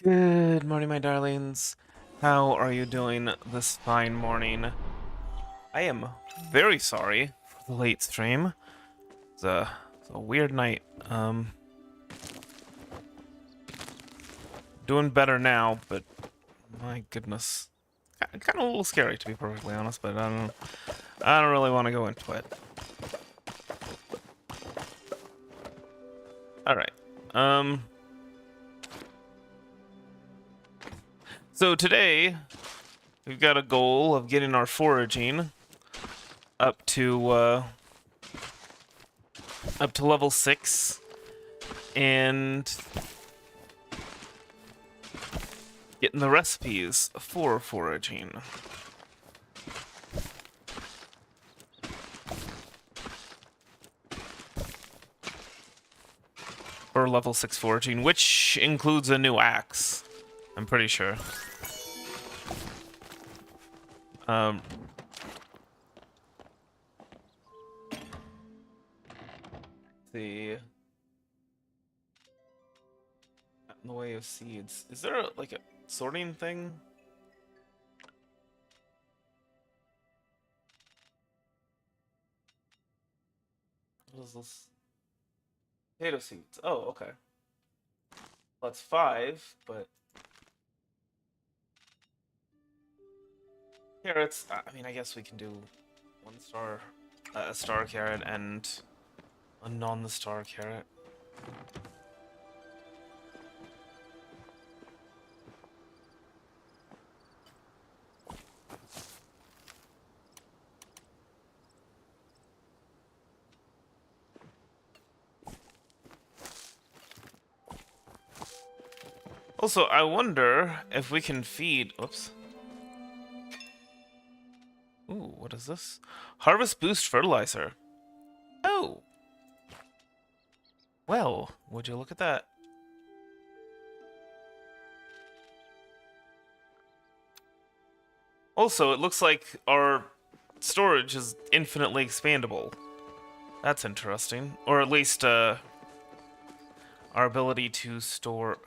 Good morning, my darlings. How are you doing this fine morning? I am very sorry for the late stream. It's a weird night. Doing better now, but my goodness, kind of a little scary to be perfectly honest. But I don't really want to go into it. All right. So today we've got a goal of getting our foraging up to level 6 and getting the recipes for foraging. For level 6 foraging, which includes a new axe, I'm pretty sure. See. In the way of seeds. Is there like a sorting thing? What is this? Potato seeds. Oh, okay. Well, that's 5, but carrots. I mean, I guess we can do 1 star, a star carrot, and a non-star carrot. Also, I wonder if we can feed... Oops. Ooh, what is this? Harvest Boost Fertilizer. Oh! Well, would you look at that? Also, it looks like our storage is infinitely expandable. That's interesting. Or at least, our ability to store...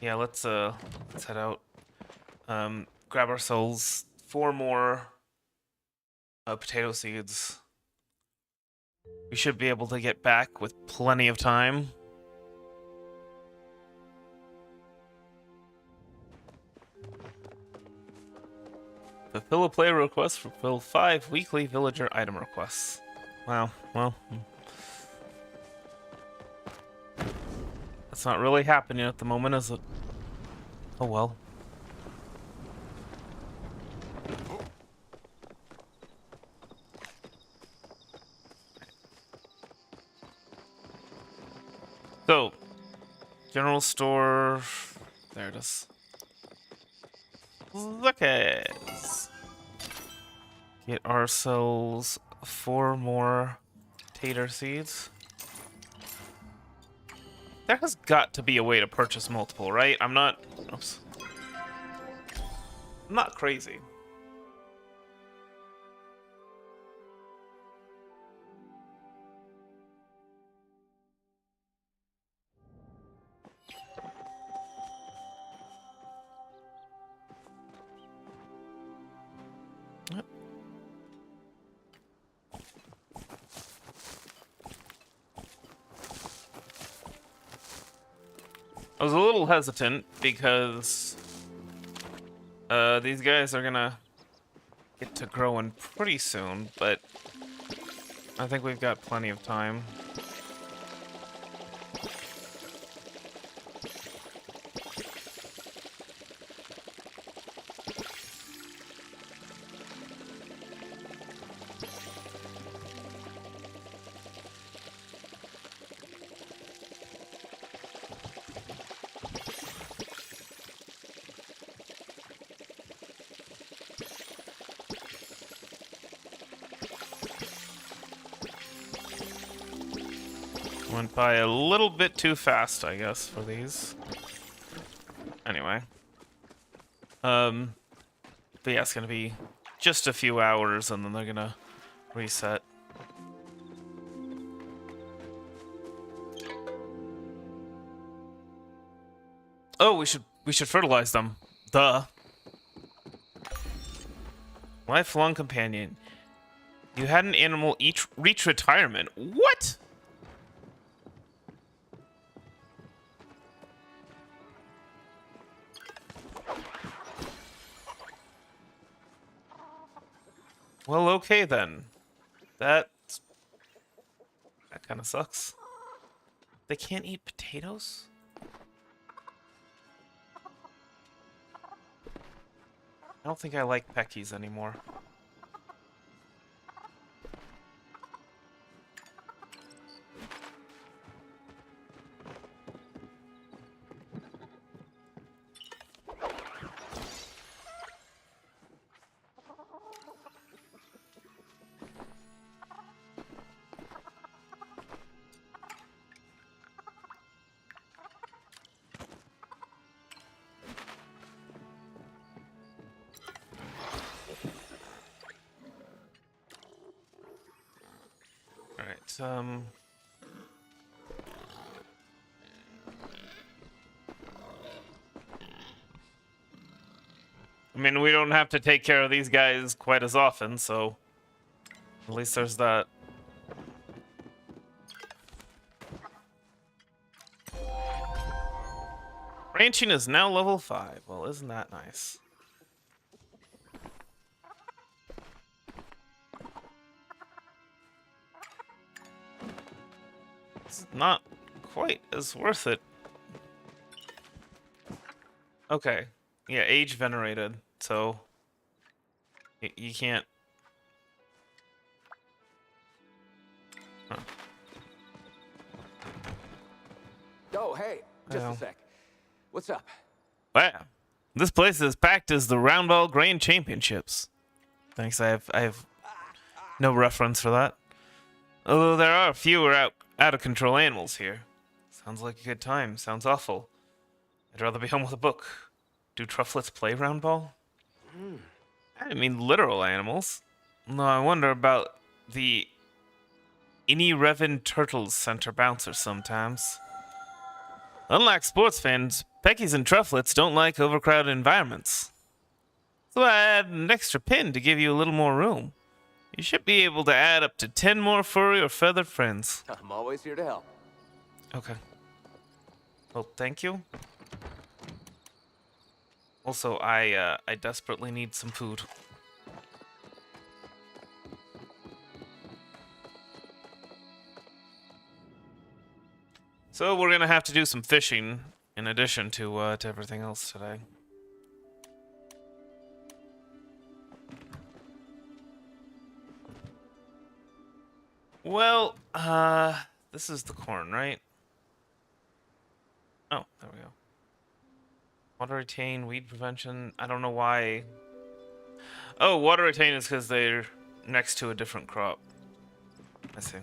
yeah, let's head out. Grab ourselves 4 more potato seeds. We should be able to get back with plenty of time. Fulfill a player request, fulfill 5 weekly villager item requests. Wow, well... That's not really happening at the moment, is it? Oh well. So, general store... There it is. Lookers. Get ourselves 4 more tater seeds. There has got to be a way to purchase multiple, right? I'm not... Oops. I'm not crazy. I was a little hesitant because these guys are gonna get to growing pretty soon, but I think we've got plenty of time. Went by a little bit too fast, I guess, for these. Anyway. But yeah, it's gonna be just a few hours and then they're gonna reset. Oh, we should fertilize them. Duh. Lifelong companion. You had an animal reach retirement. What? Well, okay then. That kind of sucks. They can't eat potatoes? I don't think I like peckies anymore. Alright, I mean, we don't have to take care of these guys quite as often, so at least there's that. Ranching is now level 5. Well, isn't that nice? It's not quite as worth it. Okay. Yeah, age venerated, so you can't. Huh. Oh, hey, just a sec. What's up? Wow. This place is packed as the Roundball Grain Championships. Thanks, I have no reference for that. Although there are fewer out of control animals here. Sounds like a good time. Sounds awful. I'd rather be home with a book. Do trufflets play roundball? I mean literal animals. No, I wonder about the Innie Turtles center bouncers sometimes. Unlike sports fans, peckies and trufflets don't like overcrowded environments. So I added an extra pin to give you a little more room. You should be able to add up to 10 more furry or feathered friends. I'm always here to help. Okay. Well, thank you. Also, I desperately need some food. So we're gonna have to do some fishing in addition to everything else today. Well, this is the corn, right? Oh, there we go. Water retain, weed prevention. I don't know why. Oh, water retain is because they're next to a different crop. I see.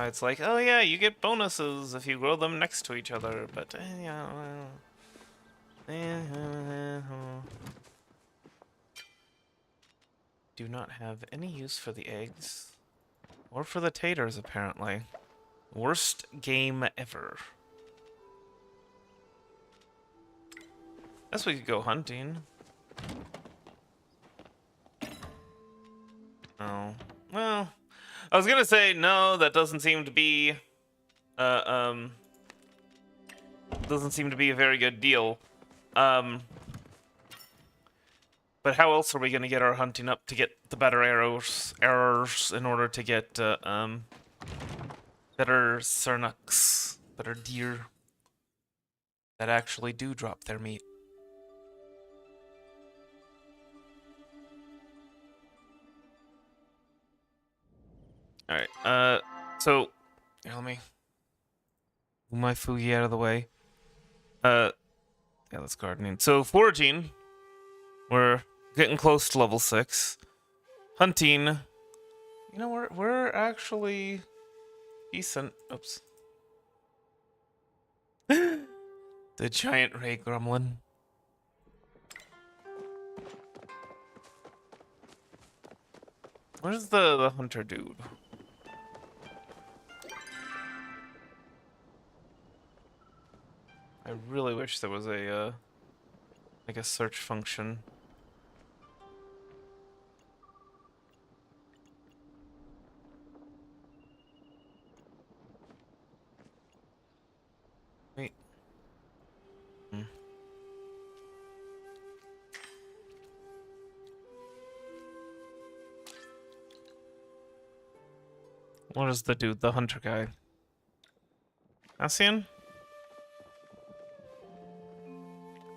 It's like, oh yeah, you get bonuses if you grow them next to each other, but yeah. Do not have any use for the eggs. Or for the taters, apparently. Worst game ever. Guess we could go hunting. Oh. Well, I was gonna say, no, that doesn't seem to be... doesn't seem to be a very good deal. But how else are we gonna get our hunting up to get the better arrows in order to get better cernucks, better deer that actually do drop their meat? All right. So here, let me move my Fugi out of the way. Yeah, that's gardening. So foraging, we're getting close to level 6. Hunting, you know, we're actually decent. Oops. The giant ray gremlin. Where's the hunter dude? I really wish there was a like a search function. Wait. Hmm. What is the dude, the hunter guy? Asian?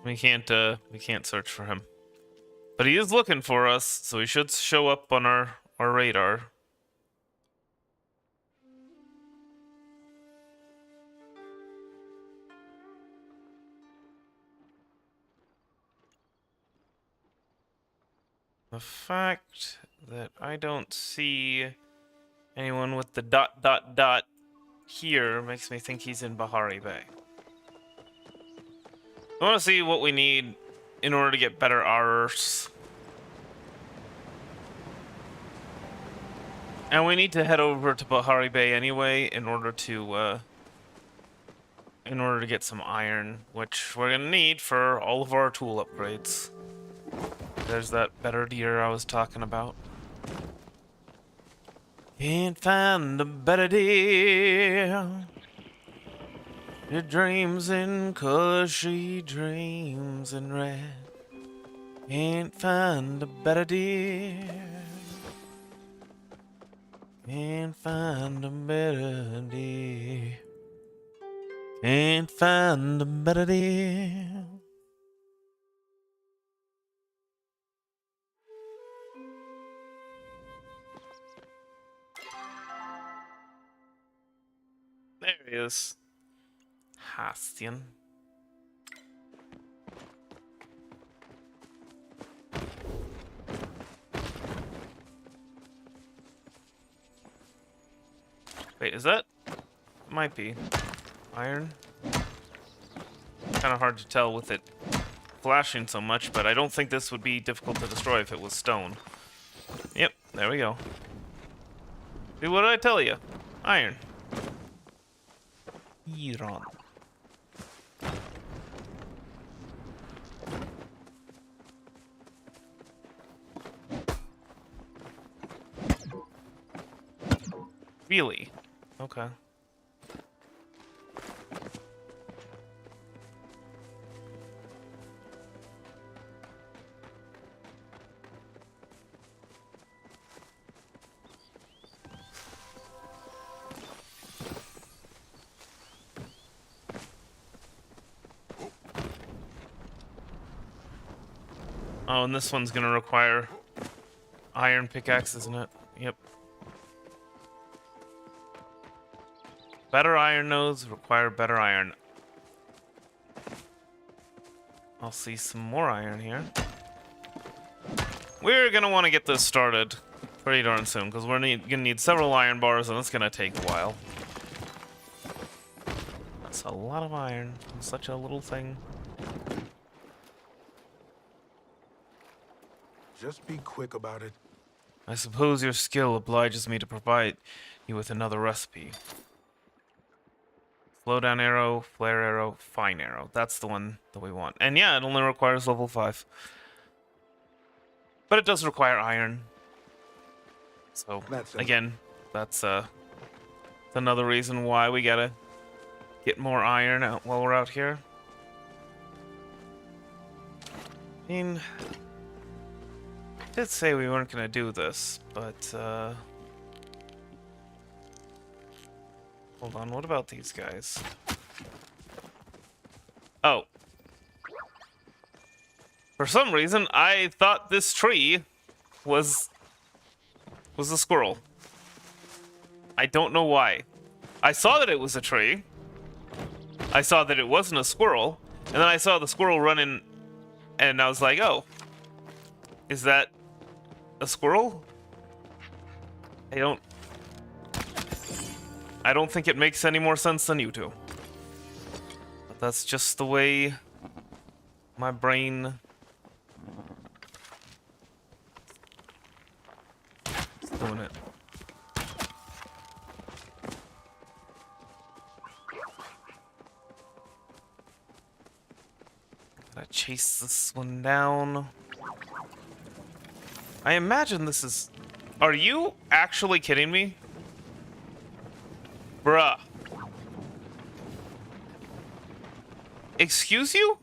We can't search for him. But he is looking for us, so he should show up on our radar. The fact that I don't see anyone with the ... here makes me think he's in Bahari Bay. I want to see what we need in order to get better armors. And we need to head over to Bahari Bay anyway in order to get some iron, which we're gonna need for all of our tool upgrades. There's that better deer I was talking about. Can't find a better deer. It dreams in 'cause she dreams in red. Can't find a better deer. Can't find a better deer. Can't find a better deer. There he is. Hastian. Wait, is that? Might be. Iron? Kind of hard to tell with it flashing so much, but I don't think this would be difficult to destroy if it was stone. Yep, there we go. See, what did I tell you? Iron. Iron. Really? Okay. Oh, and this one's gonna require iron pickaxe, isn't it? Yep. Better iron nodes require better iron. I'll see some more iron here. We're gonna want to get this started pretty darn soon, because we're gonna need several iron bars, and it's gonna take a while. That's a lot of iron in such a little thing. Just be quick about it. I suppose your skill obliges me to provide you with another recipe. Slow down arrow, flare arrow, fine arrow. That's the one that we want. And yeah, it only requires level 5. But it does require iron. So, again, that's another reason why we gotta get more iron out while we're out here. I mean, I did say we weren't gonna do this, but hold on, what about these guys? Oh. For some reason, I thought this tree was a squirrel. I don't know why. I saw that it was a tree. I saw that it wasn't a squirrel. And then I saw the squirrel running, and I was like, oh. Is that a squirrel? I don't think it makes any more sense than you do. But that's just the way my brain doing it. Gotta chase this one down. I imagine this is... Are you actually kidding me? Bruh. Excuse you?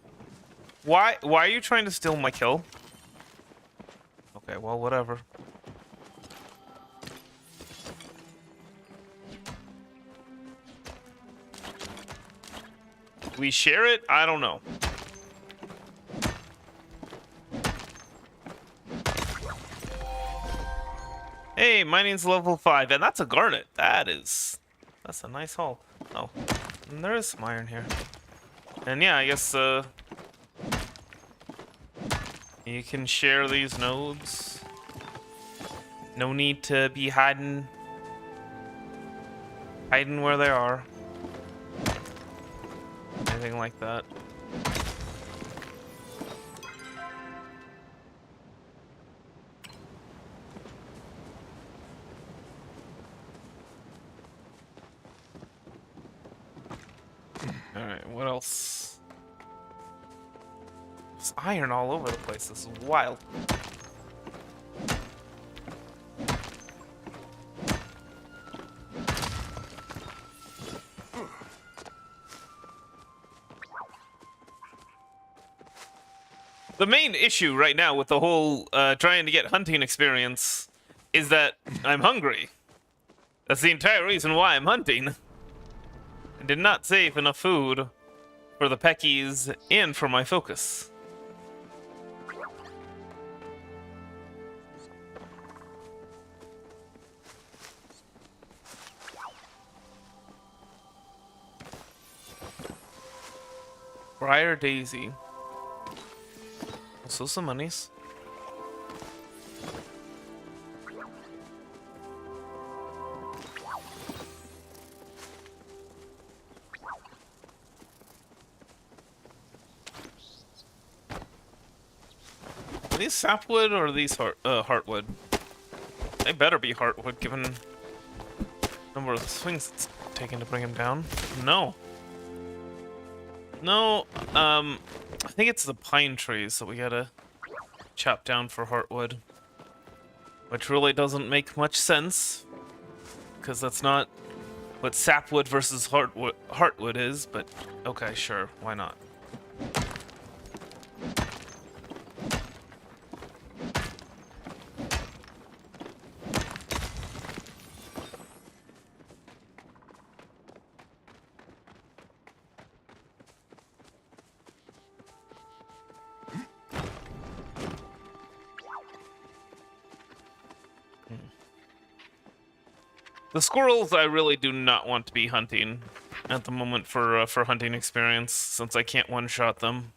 Why are you trying to steal my kill? Okay, well, whatever. We share it? I don't know. Hey, mining's level 5, and that's a garnet. That's a nice haul. Oh, and there is some iron here. And yeah, I guess, you can share these nodes. No need to be hiding where they are. Anything like that. Alright, what else? There's iron all over the place. This is wild. The main issue right now with the whole trying to get hunting experience is that I'm hungry. That's the entire reason why I'm hunting. I did not save enough food for the peckies and for my focus. Briar Daisy. Also some monies. Are these sapwood or are these heartwood? They better be heartwood given the number of swings it's taken to bring him down. No. No, I think it's the pine trees that we gotta chop down for heartwood. Which really doesn't make much sense. Because that's not what sapwood versus heartwood is, but okay, sure, why not? The squirrels I really do not want to be hunting at the moment for hunting experience, since I can't one-shot them.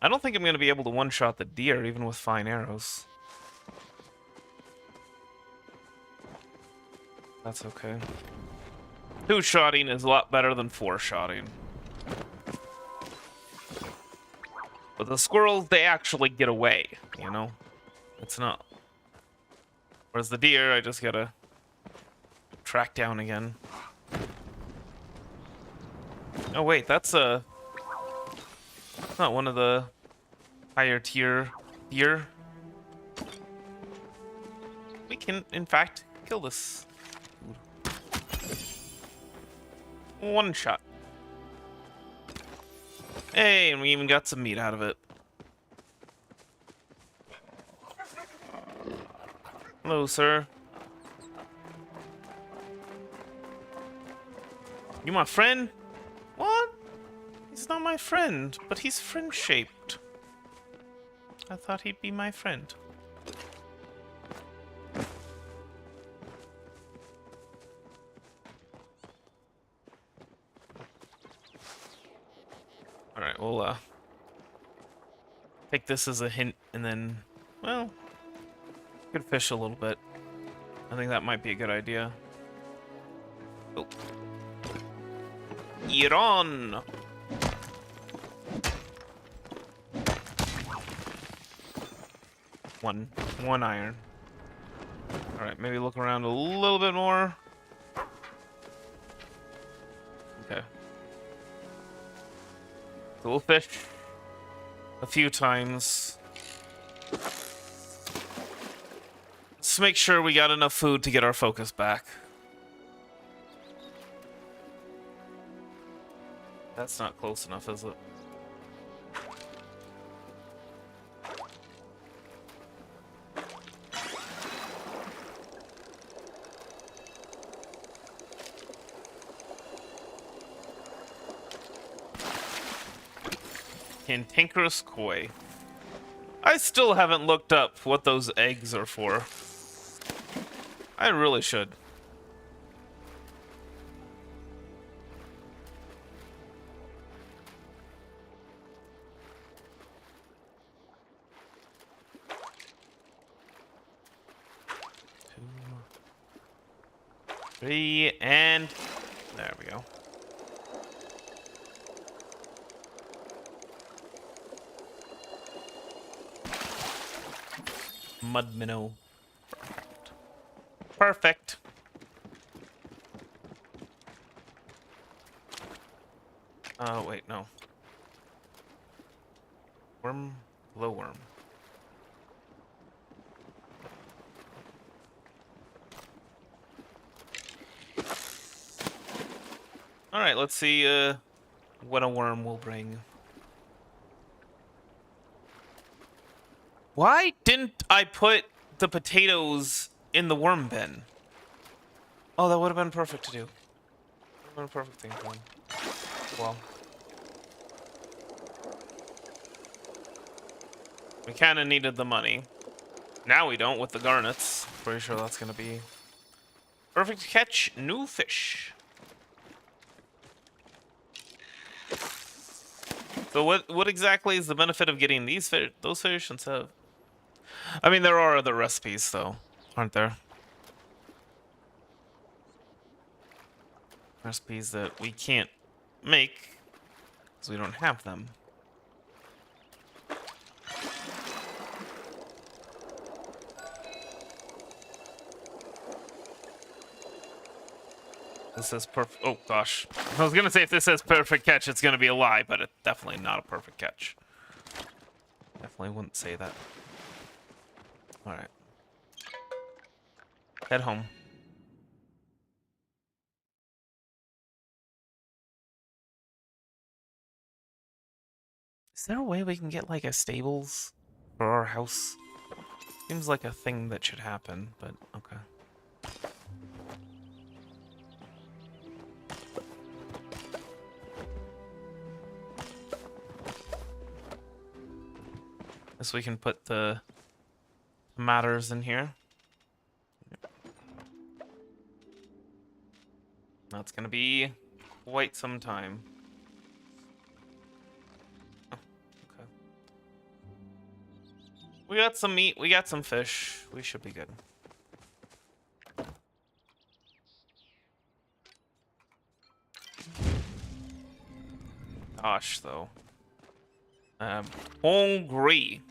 I don't think I'm going to be able to one-shot the deer, even with fine arrows. That's okay. Two-shotting is a lot better than four-shotting. But the squirrels, they actually get away, you know? It's not... Whereas the deer, I just gotta track down again. Oh wait, that's not one of the higher tier deer. We can, in fact, kill this. One shot. Hey, and we even got some meat out of it. Hello, sir. You my friend? What? He's not my friend, but he's friend-shaped. I thought he'd be my friend. Alright, we'll take this as a hint and then, well, could fish a little bit. I think that might be a good idea. Oh. You're on! One iron. Alright, maybe look around a little bit more. Okay. So we'll fish a few times. Let's make sure we got enough food to get our focus back. That's not close enough, is it? Cantankerous koi. I still haven't looked up what those eggs are for. I really should. Two, three, and there we go. Mud minnow. Perfect. Wait, no. Worm, glowworm. All right, let's see what a worm will bring. Why didn't I put the potatoes in the worm bin? Oh, that would have been perfect to do. Would have been a perfect thing for him. Well. We kind of needed the money. Now we don't with the garnets. Pretty sure that's going to be perfect to catch new fish. So what exactly is the benefit of getting these fish, those fish instead of... I mean, there are other recipes, though, aren't there? Recipes that we can't make because we don't have them. This says perfect. Oh gosh, I was gonna say if this says perfect catch, it's gonna be a lie, but it's definitely not a perfect catch. Definitely wouldn't say that. All right, head home. Is there a way we can get like a stables for our house? Seems like a thing that should happen, but okay. Guess we can put the tomatoes in here. That's gonna be quite some time. Oh, okay. We got some meat, we got some fish. We should be good. Gosh, though. Hungry.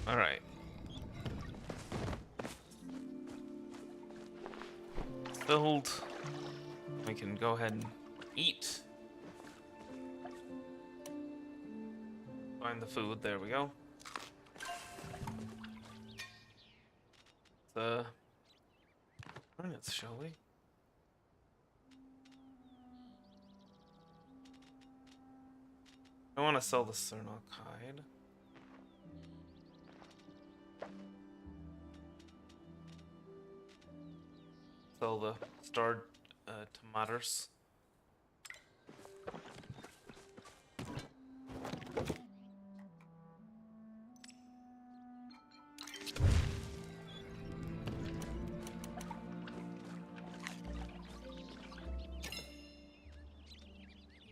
All right. Filled. We can go ahead and eat. Find the food. There we go. The garnets, shall we? I want to sell the Cernok hide. Sell the starred tomatoes.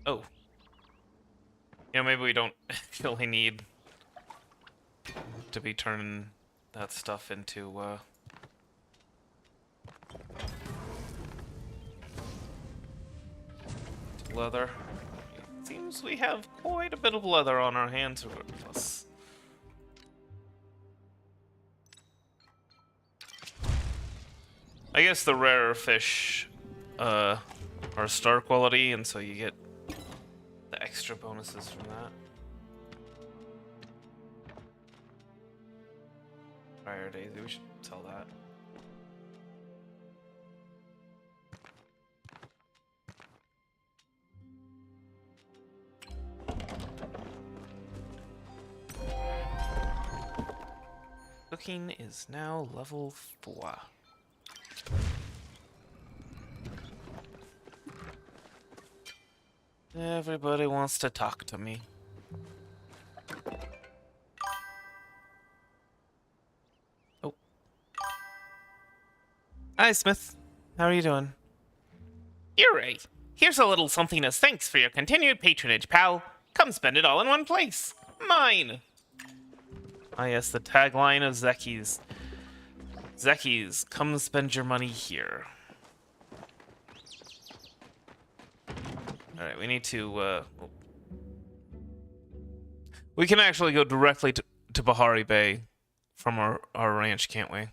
Oh. You know, maybe we don't actually need to be turning that stuff into, leather. It seems we have quite a bit of leather on our hands with us. I guess the rarer fish are star quality, and so you get the extra bonuses from that. Prior Daisy, we should sell that. Cooking is now level 4. Everybody wants to talk to me. Oh. Hi, Smith. How are you doing? You're right. Here's a little something as thanks for your continued patronage, pal. Come spend it all in one place. Mine. Ah, yes, the tagline of Zeki's. Zeki's, come spend your money here. Alright, we need to, we can actually go directly to Bahari Bay from our ranch, can't we?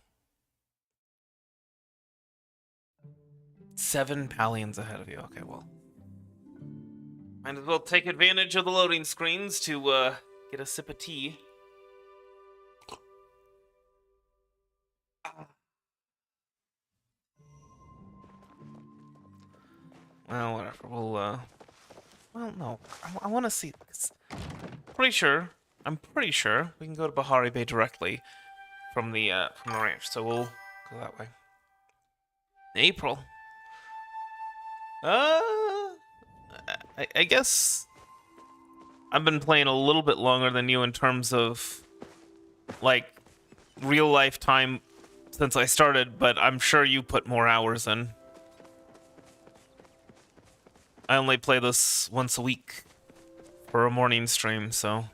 7 Palians ahead of you. Okay, well. Might as well take advantage of the loading screens to, get a sip of tea. Well, whatever. We'll, well, no. I want to see this. I'm pretty sure we can go to Bahari Bay directly from the ranch. So we'll go that way. April. I guess I've been playing a little bit longer than you in terms of, like, real life time since I started, but I'm sure you put more hours in. I only play this once a week for a morning stream, so.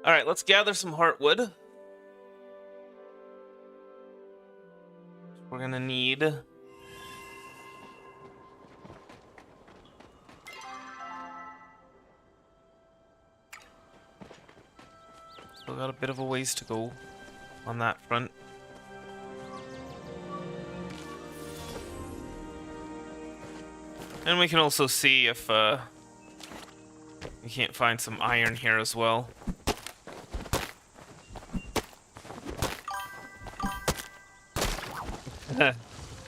Alright, let's gather some heartwood. We're gonna need. Still got a bit of a ways to go on that front. And we can also see if we can't find some iron here as well.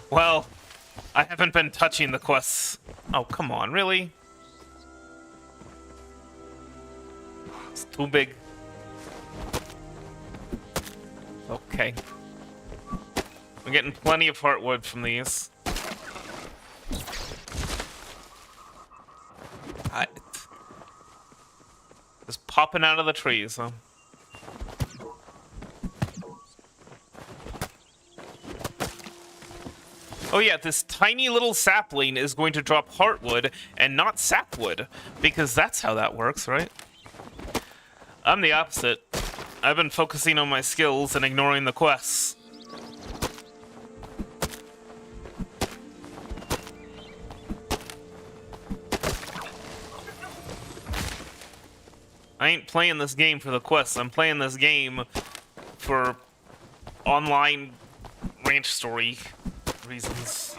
Well, I haven't been touching the quests. Oh, come on, really? It's too big. Okay. I'm getting plenty of heartwood from these. Just popping out of the trees, huh? Oh yeah, this tiny little sapling is going to drop heartwood and not sapwood, because that's how that works, right? I'm the opposite. I've been focusing on my skills and ignoring the quests. I ain't playing this game for the quests. I'm playing this game for online ranch story reasons.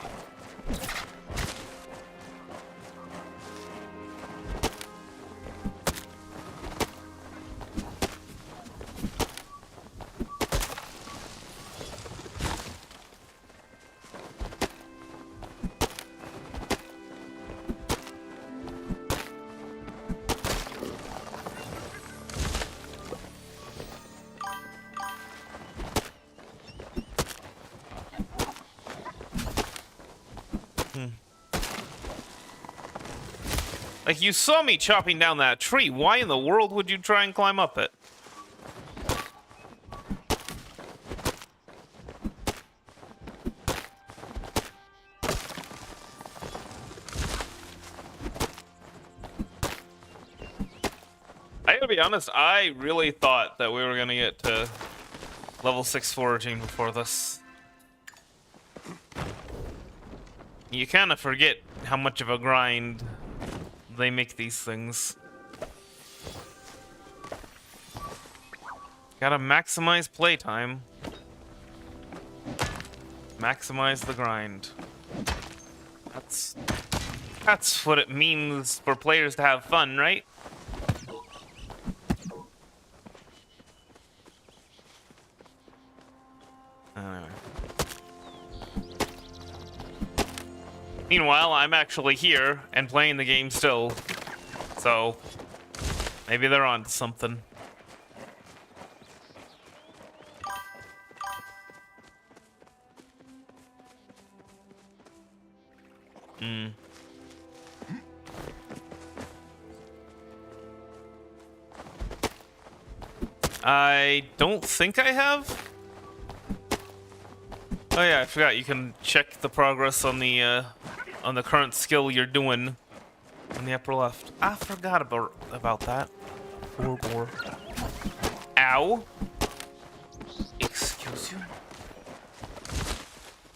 Like, you saw me chopping down that tree. Why in the world would you try and climb up it? be honest, I really thought that we were gonna get to level 6 foraging before this. You kind of forget how much of a grind they make these things. Gotta maximize playtime. Maximize the grind. That's what it means for players to have fun, right? Anyway. Meanwhile, I'm actually here and playing the game still. So, maybe they're on to something. I don't think I have. Oh yeah, I forgot you can check the progress on the current skill you're doing on the upper left. I forgot about that. Gore. Ow. Excuse you.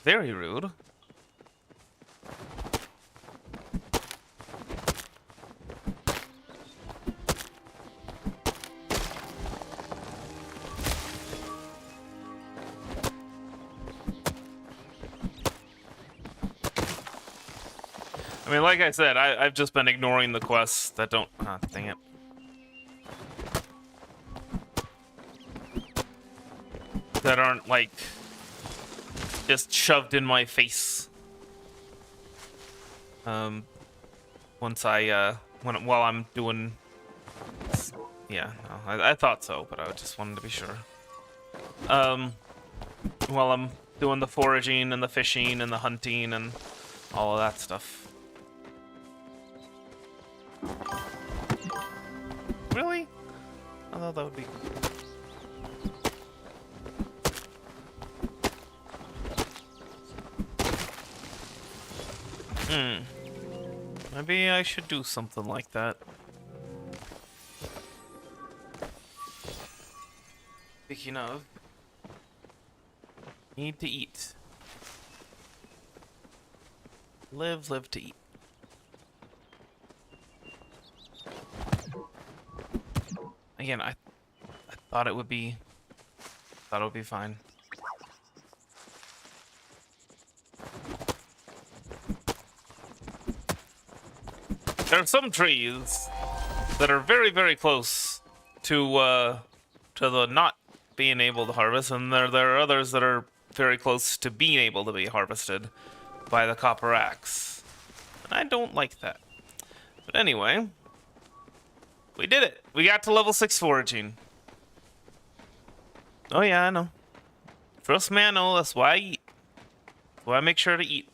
Very rude. I mean, like I said, I've just been ignoring the quests that don't... Ah, dang it. That aren't, like, just shoved in my face. Once while I'm doing... Yeah, no, I thought so, but I just wanted to be sure. While I'm doing the foraging and the fishing and the hunting and all of that stuff. Really? I thought that would be... Maybe I should do something like that. Speaking of... Need to eat. Live to eat. Again, I thought it would be fine. There are some trees that are very, very close to the not being able to harvest, and there are others that are very close to being able to be harvested by the copper axe. And I don't like that. But anyway, we did it. We got to level 6 foraging. Oh yeah, I know. Trust me, I know. That's why I eat. That's why I make sure to eat.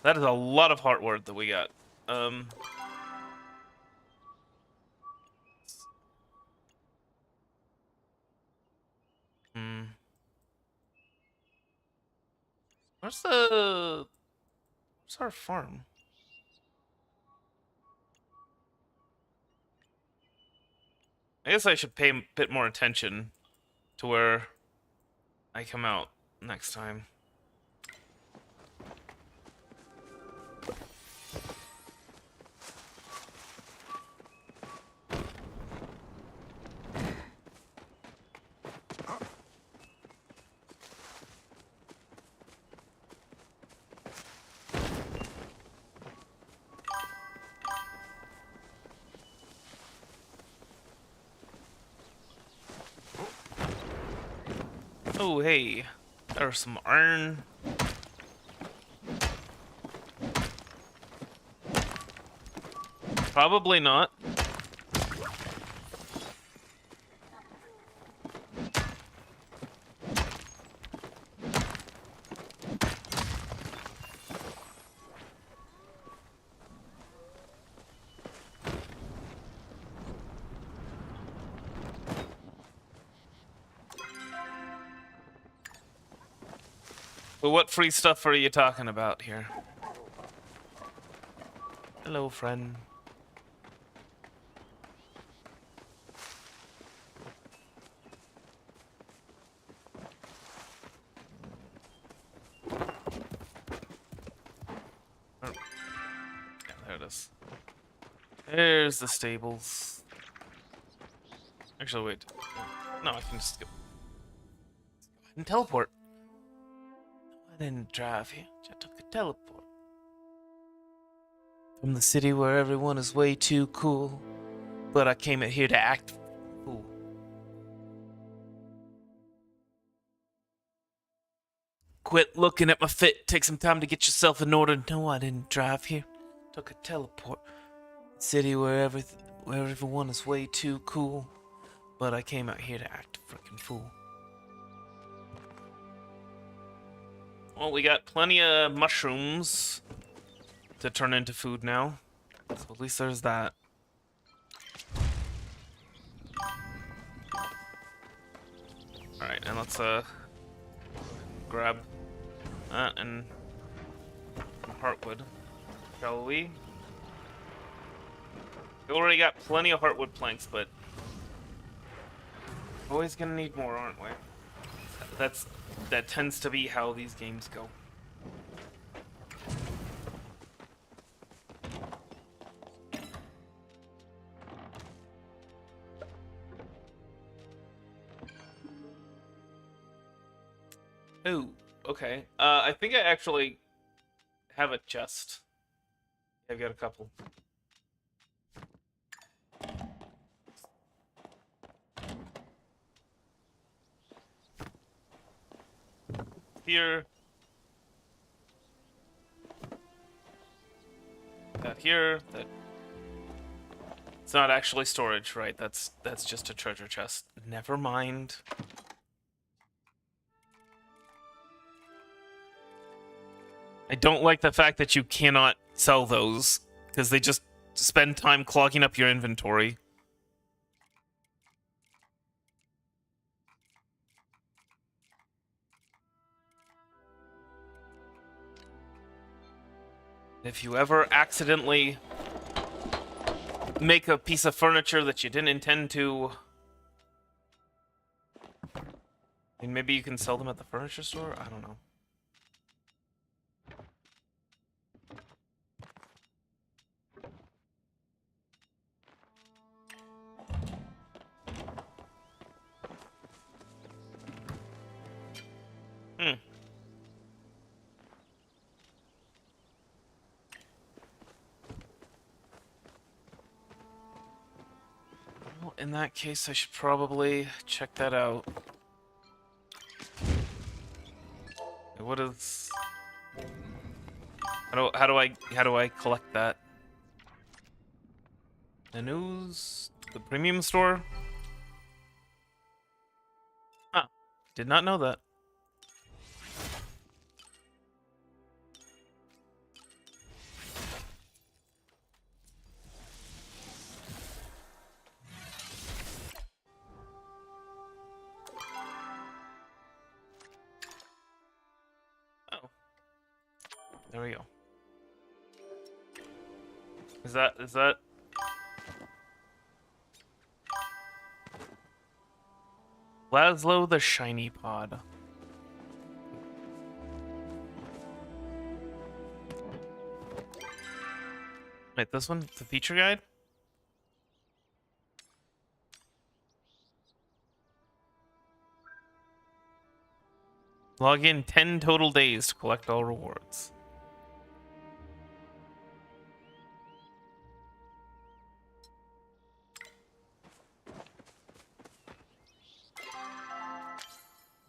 That is a lot of heartwort that we got. Where's our farm? I guess I should pay a bit more attention to where I come out next time. Oh, hey, there's some iron. Probably not. But what free stuff are you talking about here? Hello, friend. There's the stables. Actually, wait. No, I can just go and teleport. I didn't drive here. I took a teleport. From the city where everyone is way too cool. But I came out here to act cool. Quit looking at my fit. Take some time to get yourself in order. No, I didn't drive here. Took a teleport. City where everyone is way too cool. But I came out here to act a freaking fool. Well, we got plenty of mushrooms to turn into food now. So at least there's that. Alright, and let's grab that and some heartwood, shall we? We already got plenty of heartwood planks, but always gonna need more, aren't we? That tends to be how these games go. Ooh, okay. I think I actually have a chest. I've got a couple. Here. That here. That. It's not actually storage, right? That's just a treasure chest. Never mind. I don't like the fact that you cannot sell those, because they just spend time clogging up your inventory. If you ever accidentally make a piece of furniture that you didn't intend to, and maybe you can sell them at the furniture store? I don't know. Well, in that case, I should probably check that out. What is? How do I collect that? The news, the premium store. Huh. Did not know that. Oh. There we go. Is that? Laszlo the Shiny Pod. Wait, this one? The feature guide? Log in 10 total days to collect all rewards.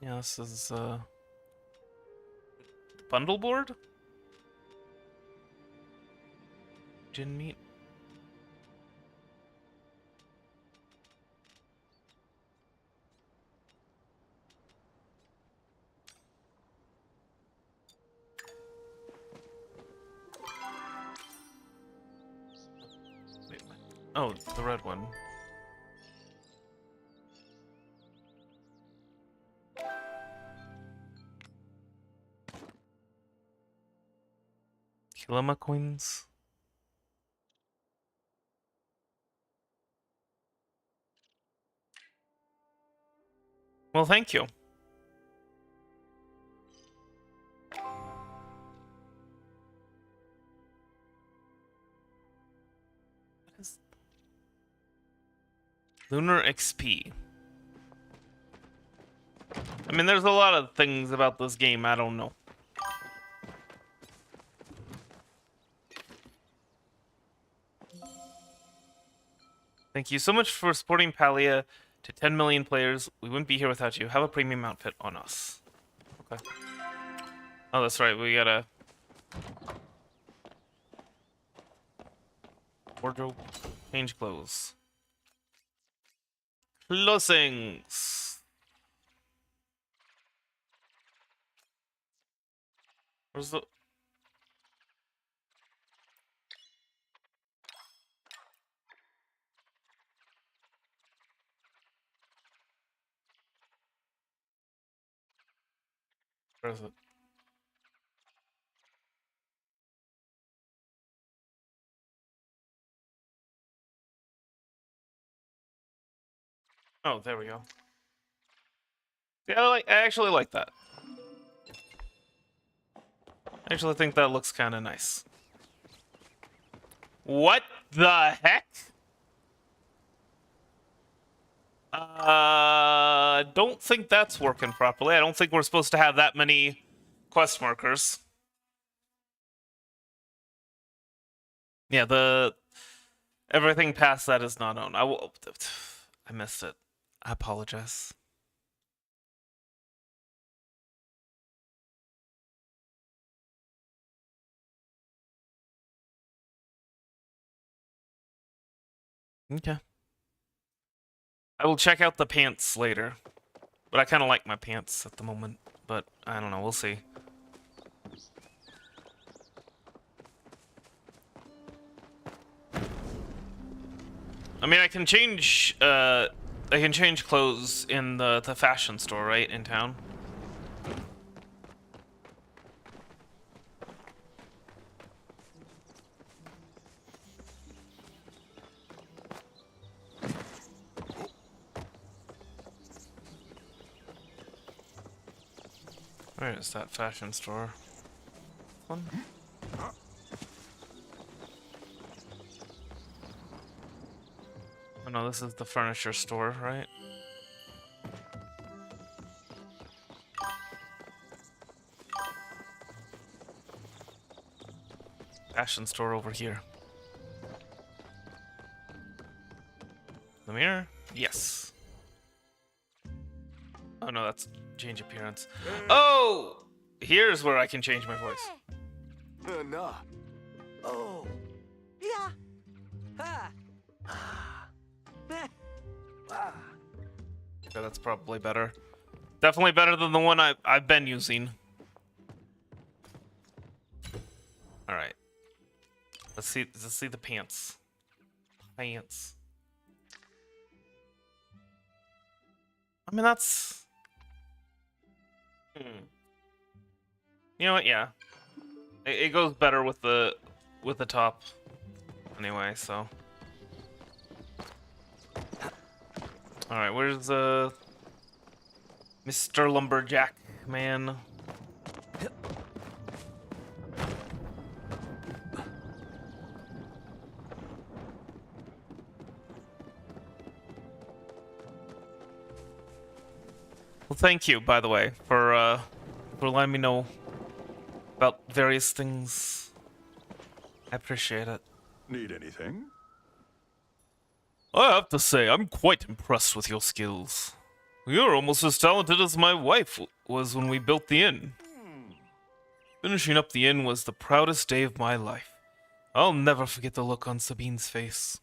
Yeah, this is bundle board? Gin meat. Wait, oh, the red one. Kilima coins. Well, thank you. What is Lunar XP. I mean, there's a lot of things about this game I don't know. Thank you so much for supporting Palia to 10 million players. We wouldn't be here without you. Have a premium outfit on us. Okay. Oh, that's right. We gotta... Wardrobe. Change clothes. Closings. Where's the... Where is it? Oh, there we go. Yeah, I actually like that. I actually think that looks kind of nice. What the heck? Don't think that's working properly. I don't think we're supposed to have that many quest markers. Yeah, everything past that is not owned. I missed it. I apologize. Okay. I will check out the pants later. But I kind of like my pants at the moment. But I don't know. We'll see. I mean, I can change clothes in the fashion store, right, in town. Where is that fashion store? One. Oh no, this is the furniture store, right? Fashion store over here. The mirror? Yes. Oh no, that's change appearance. Oh! Here's where I can change my voice. Nah. Oh. Yeah. Ah. Okay, that's probably better. Definitely better than the one I've been using. Alright. Let's see the pants. Pants. I mean, that's... You know what? Yeah. It goes better with the top. Anyway, so... Alright, where's the... Mr. Lumberjack, man? Well, thank you, by the way, for letting me know about various things. I appreciate it. Need anything? I have to say, I'm quite impressed with your skills. You're almost as talented as my wife was when we built the inn. Finishing up the inn was the proudest day of my life. I'll never forget the look on Sabine's face.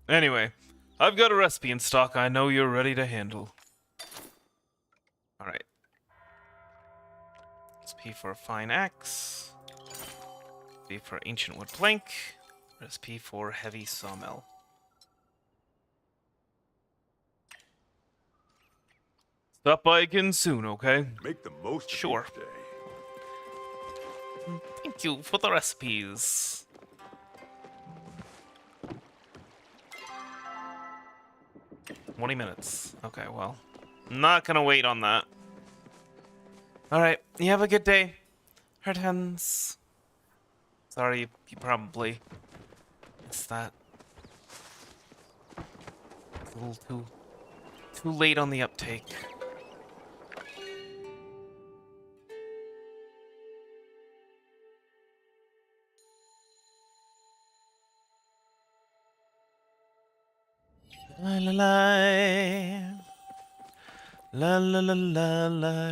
Anyway, I've got a recipe in stock I know you're ready to handle. Alright. Recipe for a fine axe. Recipe for ancient wood plank. Recipe for heavy sawmill. Stop by again soon, okay? Make the most Sure. of each day. Thank you for the recipes. $20. Okay, well. Not gonna wait on that. Alright, you have a good day. Hurt hands. Sorry, you probably missed that. A little too late on the uptake. La la la la la la la la la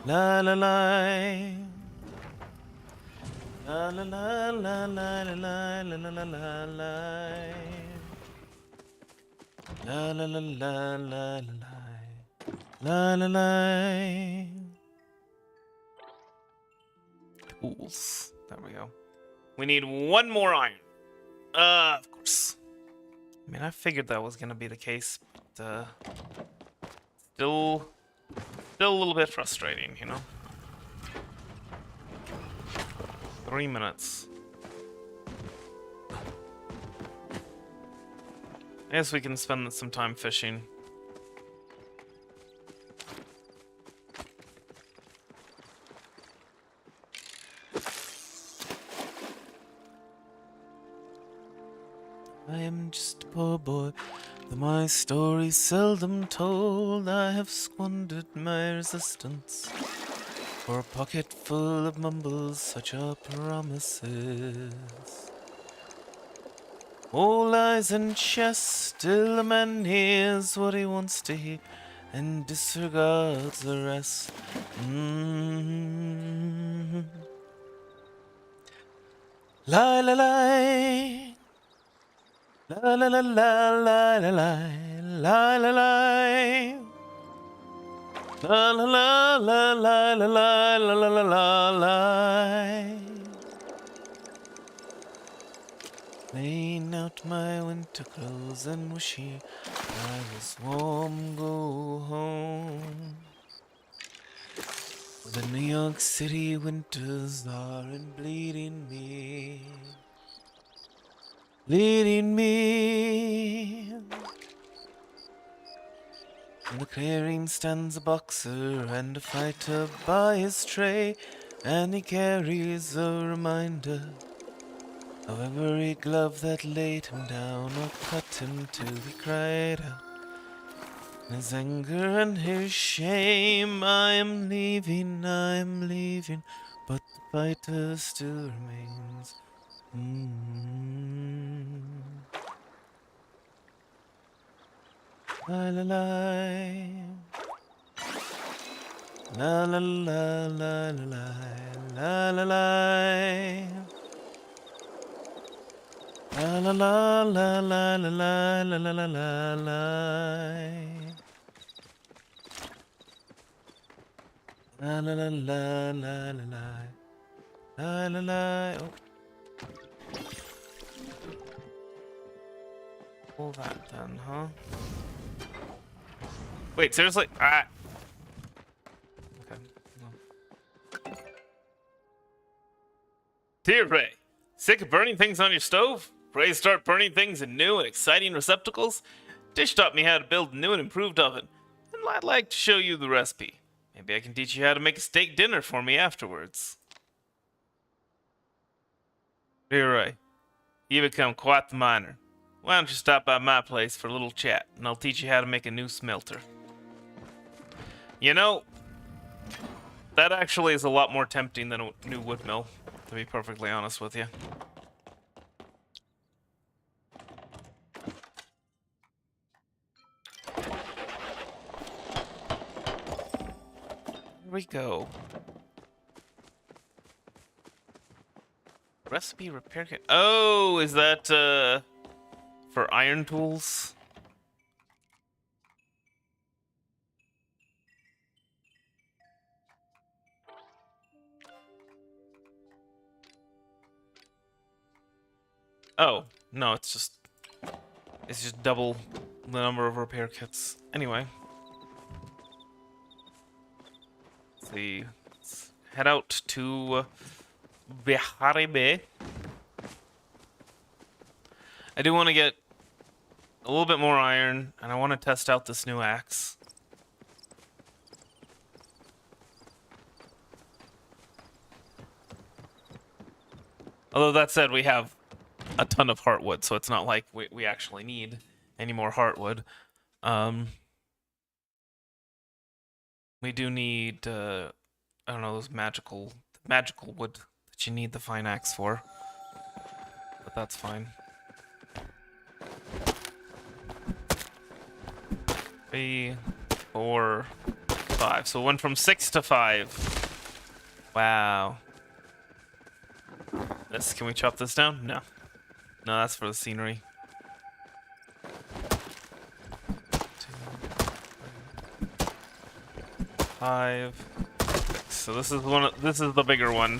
la la la. La la la la la la la la la la la la la la la la la la la. Tools. There we go. We need one more iron. Of course. I mean, I figured that was gonna be the case, but still a little bit frustrating, you know. 3 minutes. I guess we can spend some time fishing. I am just a poor boy, though my story's seldom told. I have squandered my resistance for a pocket full of mumbles, such are promises. All lies in chest, still a man hears what he wants to hear and disregards the rest. La la la. La la la la la la la la la la. La la la la la la la la la la la. Laying out my winter clothes and wishing I was warm, go home. The New York City winters are bleeding me. Leading me. In the clearing stands a boxer and a fighter by his tray, and he carries a reminder of every glove that laid him down or cut him till he cried out. In his anger and his shame, I am leaving, but the fighter still remains. La la la. La la la la la la la la. La la la la la la la la la la la la. La la la la la la la. La la la. Oh. All that then, huh? Wait, seriously? Ah. Okay. No. Dear Ray, sick of burning things on your stove? Ready to start burning things in new and exciting receptacles? Dish taught me how to build a new and improved oven, and I'd like to show you the recipe. Maybe I can teach you how to make a steak dinner for me afterwards. Dear Ray, you become quite the miner. Why don't you stop by my place for a little chat, and I'll teach you how to make a new smelter. You know, that actually is a lot more tempting than a new wood mill, to be perfectly honest with you. Here we go. Recipe repair kit. Oh, is that for iron tools? Oh, no, it's just double the number of repair kits. Anyway. Let's see. Let's head out to Bahari Bay. I do want to get a little bit more iron, and I want to test out this new axe. Although that said, we have a ton of heartwood, so it's not like we actually need any more heartwood. We do need, I don't know, those magical wood that you need the fine axe for. But that's fine. 3, 4, 5. So it went from 6 to 5. Wow. Can we chop this down? No. No, that's for the scenery. 2, 5, 6. So this is the bigger one.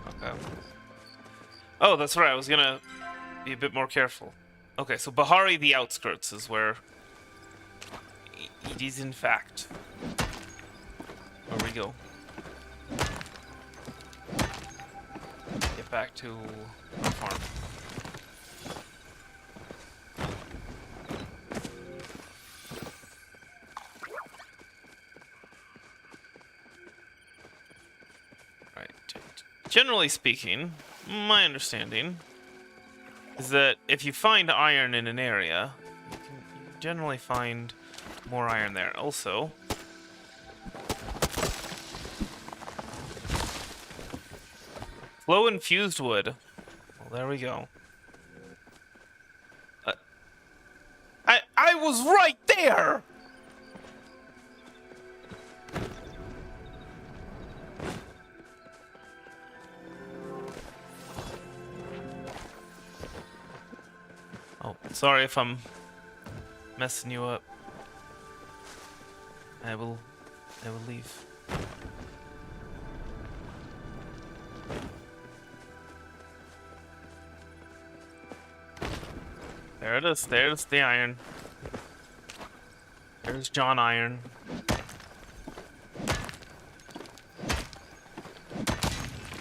Okay. Oh, that's right. I was gonna be a bit more careful. Okay, so Bahari, the outskirts, is where it is in fact where we go. Get back to our farm. Right. Generally speaking, my understanding is that if you find iron in an area, you can generally find more iron there. Also, flow infused wood. Well, there we go. I was right there. Oh, sorry if I'm messing you up. I will leave. There it is. There's the iron. There's John Iron.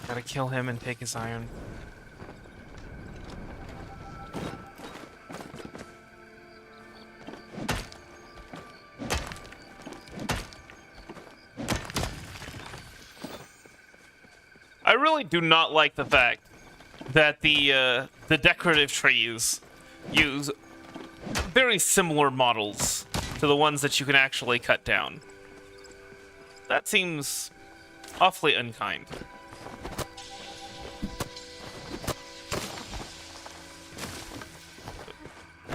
Gotta kill him and take his iron. I really do not like the fact that the decorative trees use very similar models to the ones that you can actually cut down. That seems awfully unkind.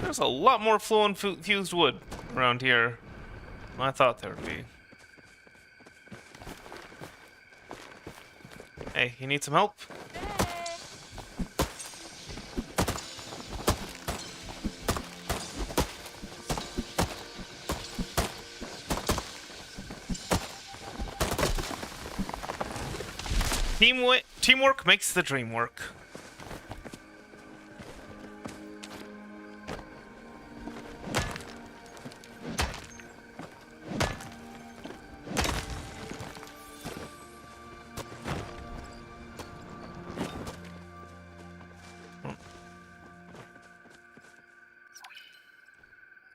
There's a lot more flow and fused wood around here than I thought there would be. Hey, you need some help? Teamwork makes the dream work.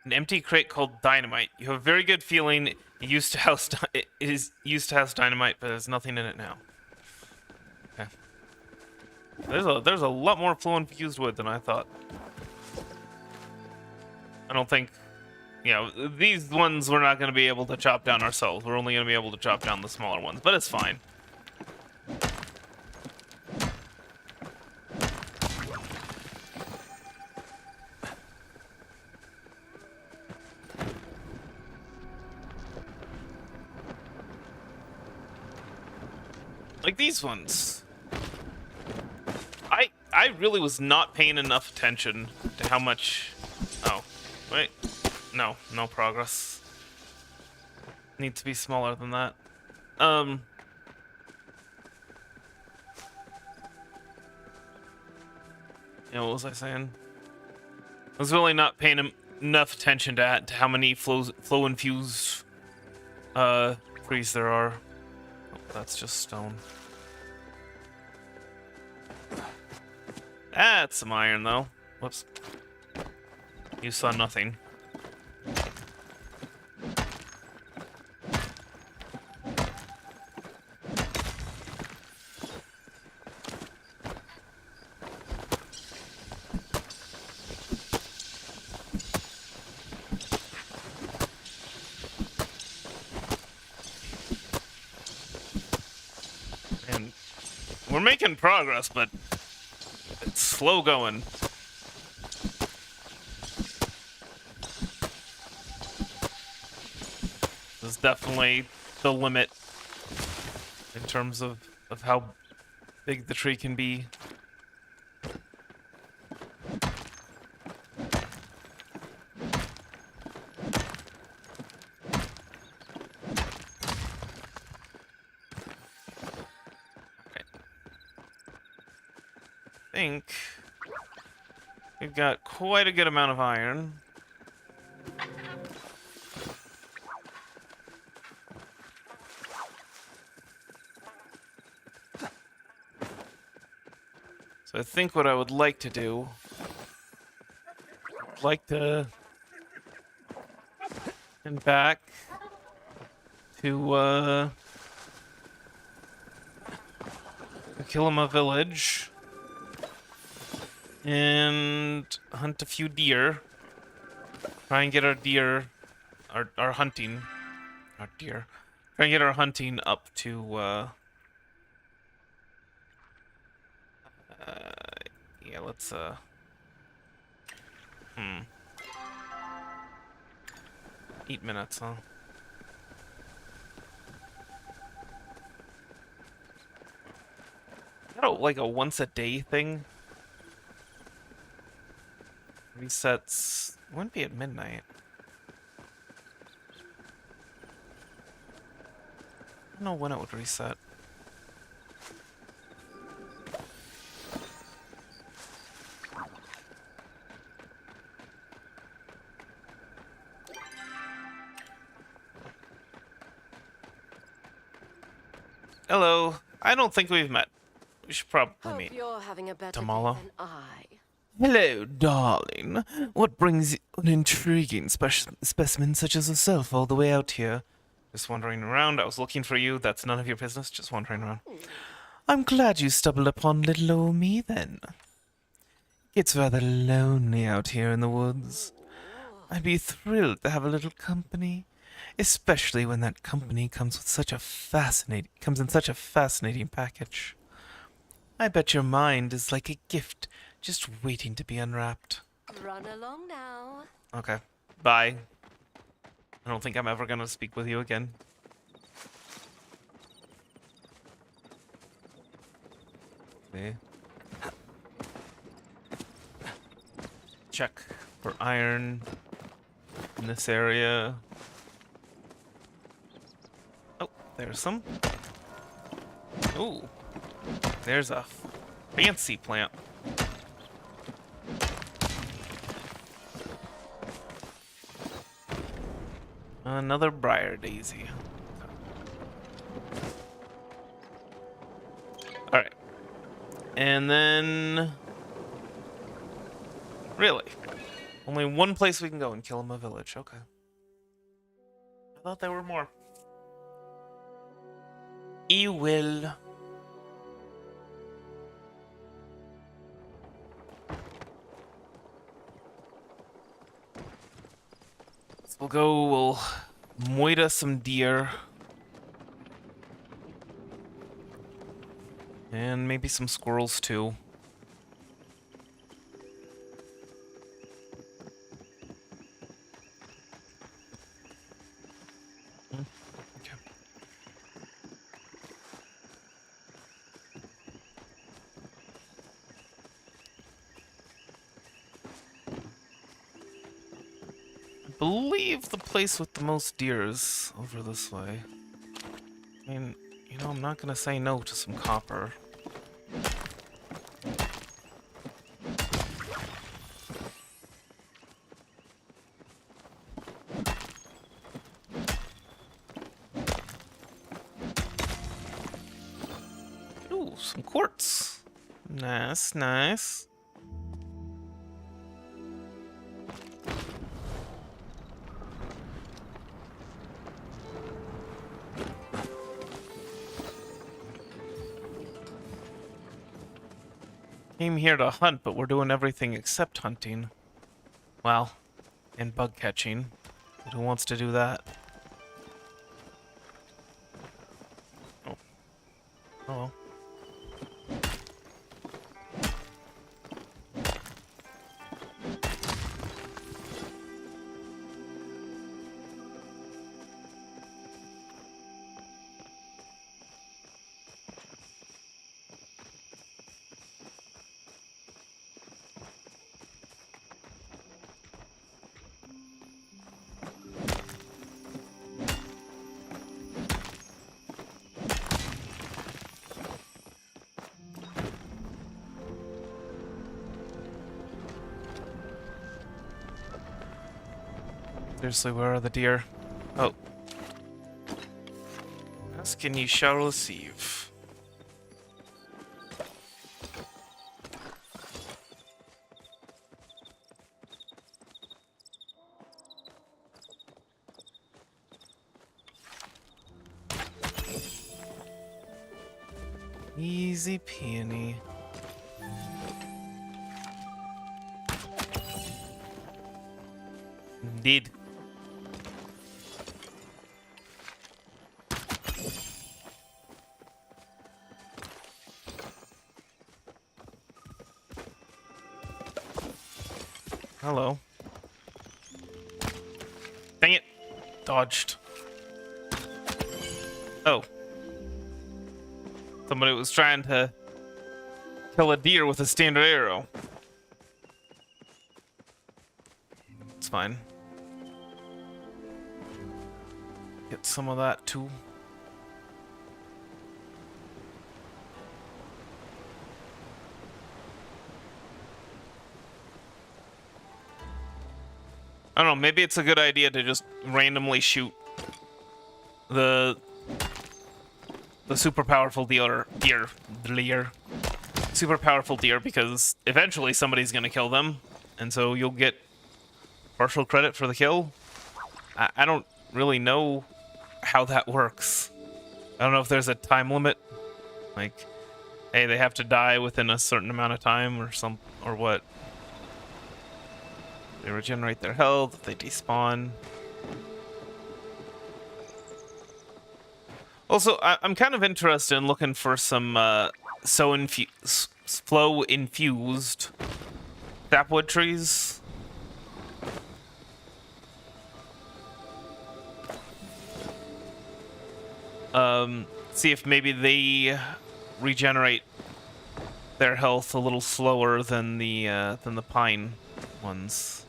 An empty crate called dynamite. You have a very good feeling it used to house dynamite, but there's nothing in it now. Okay. There's a lot more flow and fused wood than I thought. I don't think, you know, these ones we're not going to be able to chop down ourselves. We're only going to be able to chop down the smaller ones, but it's fine. Like these ones. I really was not paying enough attention to how much... Oh, wait. No progress. Need to be smaller than that. Yeah, what was I saying? I was really not paying enough attention to how many flow infused trees there are. Oh, that's just stone. That's some iron, though. Whoops. You saw nothing. We're making progress, but it's slow going. This is definitely the limit in terms of how big the tree can be. I think we've got quite a good amount of iron. So I think what I would like to do, I'd like to head back to Kilima Village and hunt a few deer. Try and get our deer, our hunting, our deer. Try and get our hunting up to yeah, let's 8 minutes, huh? Oh, like a once a day thing. Resets wouldn't be at midnight. I don't know when it would reset. Hello. I don't think we've met. We should probably meet You're having a better tomorrow. day than I. Hello, darling. What brings an intriguing specimen such as yourself all the way out here? Just wandering around. I was looking for you. That's none of your business. Just wandering around. I'm glad you stumbled upon little old me, then. It's rather lonely out here in the woods. I'd be thrilled to have a little company, especially when that company comes in such a fascinating package. I bet your mind is like a gift just waiting to be unwrapped. Run along now. Okay. Bye. I don't think I'm ever gonna speak with you again. Okay. Check for iron in this area. Oh, there's some. Ooh. There's a fancy plant. Another briar daisy. Alright. And then... Really? Only one place we can go in Kilima Village. Okay. I thought there were more. You will. So we'll moita some deer. And maybe some squirrels too. Okay. I believe the place with the most deer is over this way. I mean, you know, I'm not gonna say no to some copper. Ooh, some quartz. Nice, nice. Came here to hunt, but we're doing everything except hunting. Well, and bug catching. But who wants to do that? Oh. Hello. Seriously, where are the deer? Oh. Ask and ye shall receive. Easy peony. Indeed. Hello. Dang it. Dodged. Oh. Somebody was trying to kill a deer with a standard arrow. It's fine. Get some of that too. I don't know, maybe it's a good idea to just randomly shoot the super powerful deer. Super powerful deer, because eventually somebody's gonna kill them, and so you'll get partial credit for the kill. I don't really know how that works. I don't know if there's a time limit, like, hey, they have to die within a certain amount of time or what. They regenerate their health, they despawn. Also, I'm kind of interested in looking for some flow-infused sapwood trees. See if maybe they regenerate their health a little slower than the pine ones.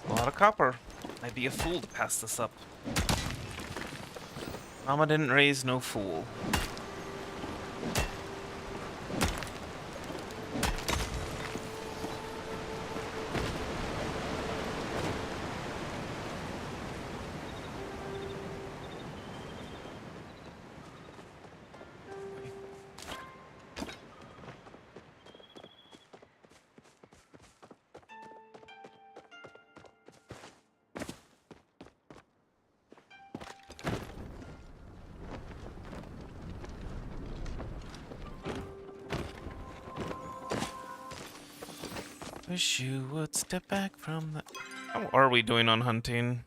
A lot of copper. I'd be a fool to pass this up. Mama didn't raise no fool. Wish you would step back from the... How are we doing on hunting?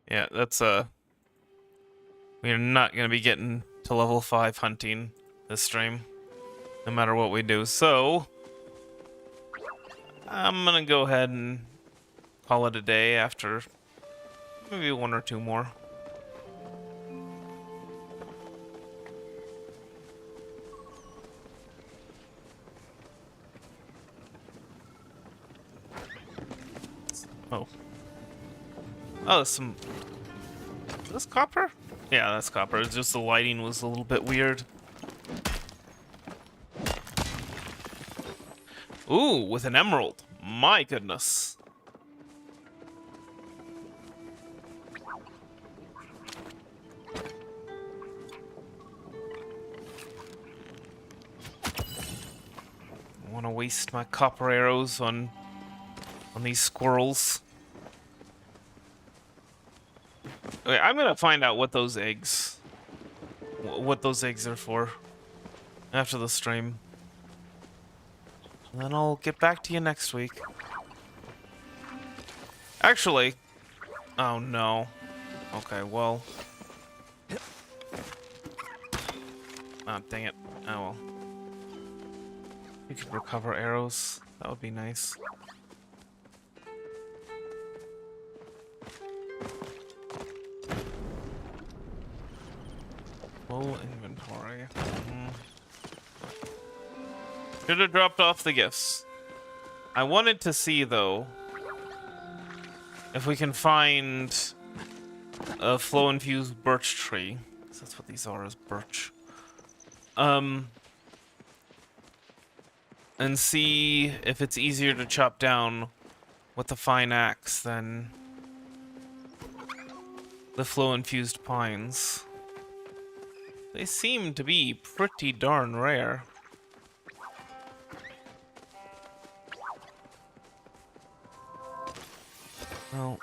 Yeah, that's we're not gonna be getting to level 5 hunting this stream, no matter what we do. So I'm gonna go ahead and call it a day after maybe 1 or 2 more. Oh. Oh, there's some... Is this copper? Yeah, that's copper. It's just the lighting was a little bit weird. Ooh, with an emerald. My goodness. I want to waste my copper arrows on these squirrels. Okay, I'm gonna find out what those eggs are for after the stream. And then I'll get back to you next week. Actually, oh no. Okay, well. Ah, dang it. Oh well. You could recover arrows. That would be nice. Full inventory. Should have dropped off the gifts. I wanted to see, though, if we can find a flow-infused birch tree, 'cause that's what these are, is birch. And see if it's easier to chop down with a fine axe than the flow-infused pines. They seem to be pretty darn rare. Well,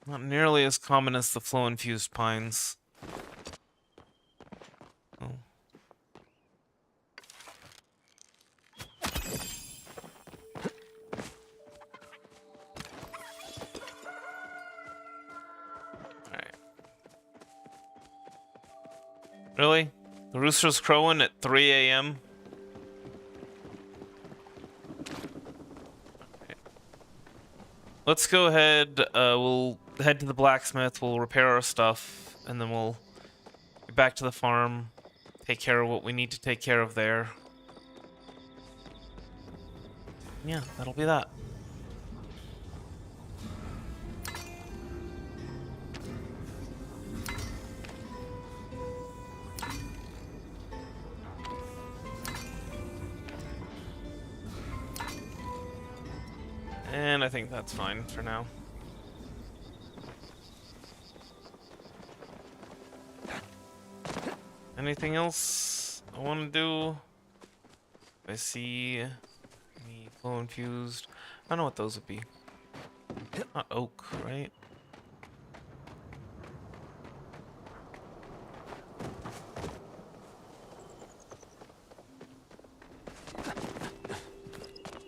not nearly as common as the flow-infused pines. Oh. Alright. Really? The rooster's crowing at 3 a.m.? Let's go ahead, we'll head to the blacksmith, we'll repair our stuff, and then we'll get back to the farm, take care of what we need to take care of there. Yeah, that'll be that. And I think that's fine for now. Anything else I want to do? I see any flow infused. I don't know what those would be. Not oak, right?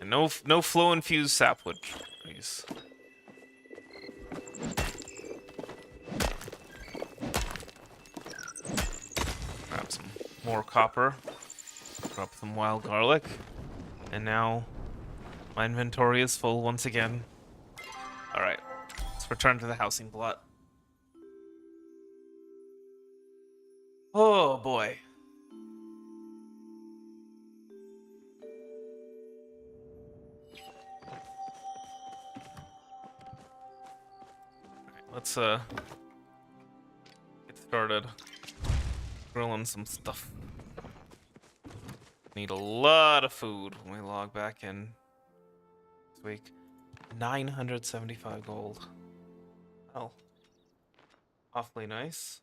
And no flow infused sapwood trees. Grab some more copper. Drop some wild garlic. And now my inventory is full once again. Alright, let's return to the housing plot. Oh boy. Let's get started grilling some stuff. Need a lot of food when we log back in this week. 975 gold. Well, awfully nice.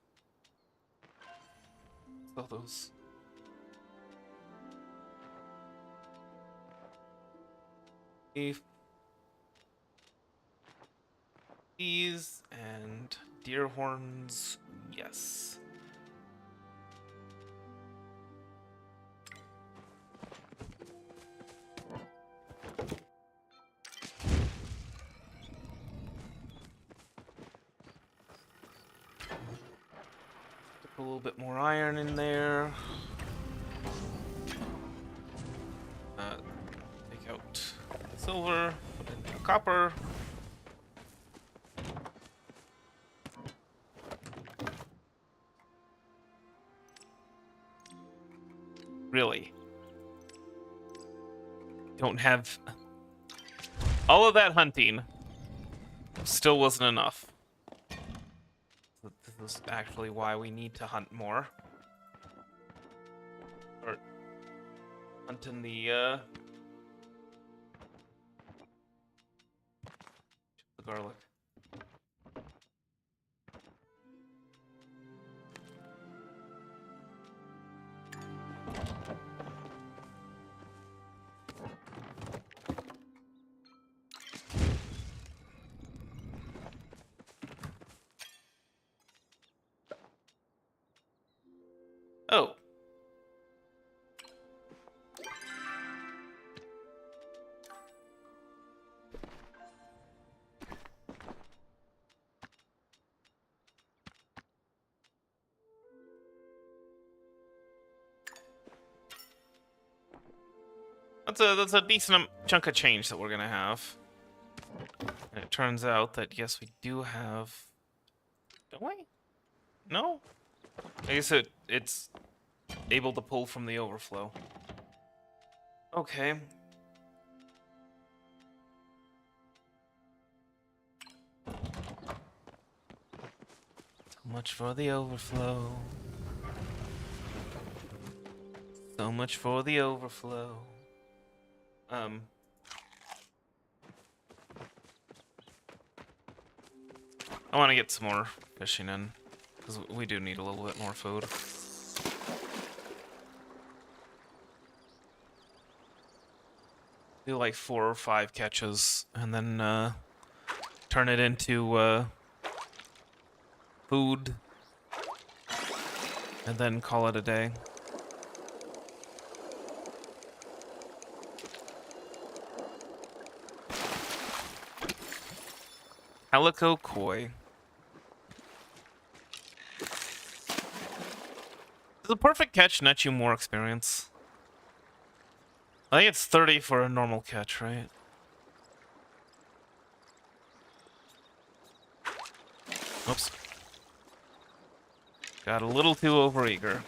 So those beef, these and deer horns, yes. Put a little bit more iron in there. Take out silver, put in copper. Really? Don't have... All of that hunting still wasn't enough. This is actually why we need to hunt more. Or hunting the garlic. Oh. That's a decent chunk of change that we're gonna have. And it turns out that yes, we do have. Don't we? No? I guess it's able to pull from the overflow. Okay. So much for the overflow. So much for the overflow. I want to get some more fishing in, because we do need a little bit more food. Do like 4 or 5 catches, and then turn it into food, and then call it a day. Calico koi. Does a perfect catch net you more experience? I think it's 30 for a normal catch, right? Oops. Got a little too overeager.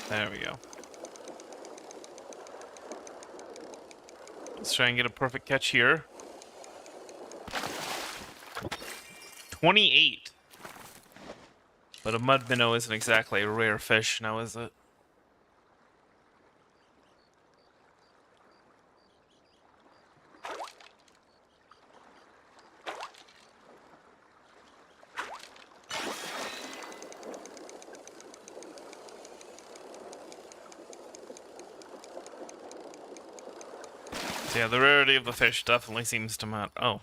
There we go. Let's try and get a perfect catch here. 28. But a mud minnow isn't exactly a rare fish now, is it? So yeah, the rarity of the fish definitely seems to matter. Oh.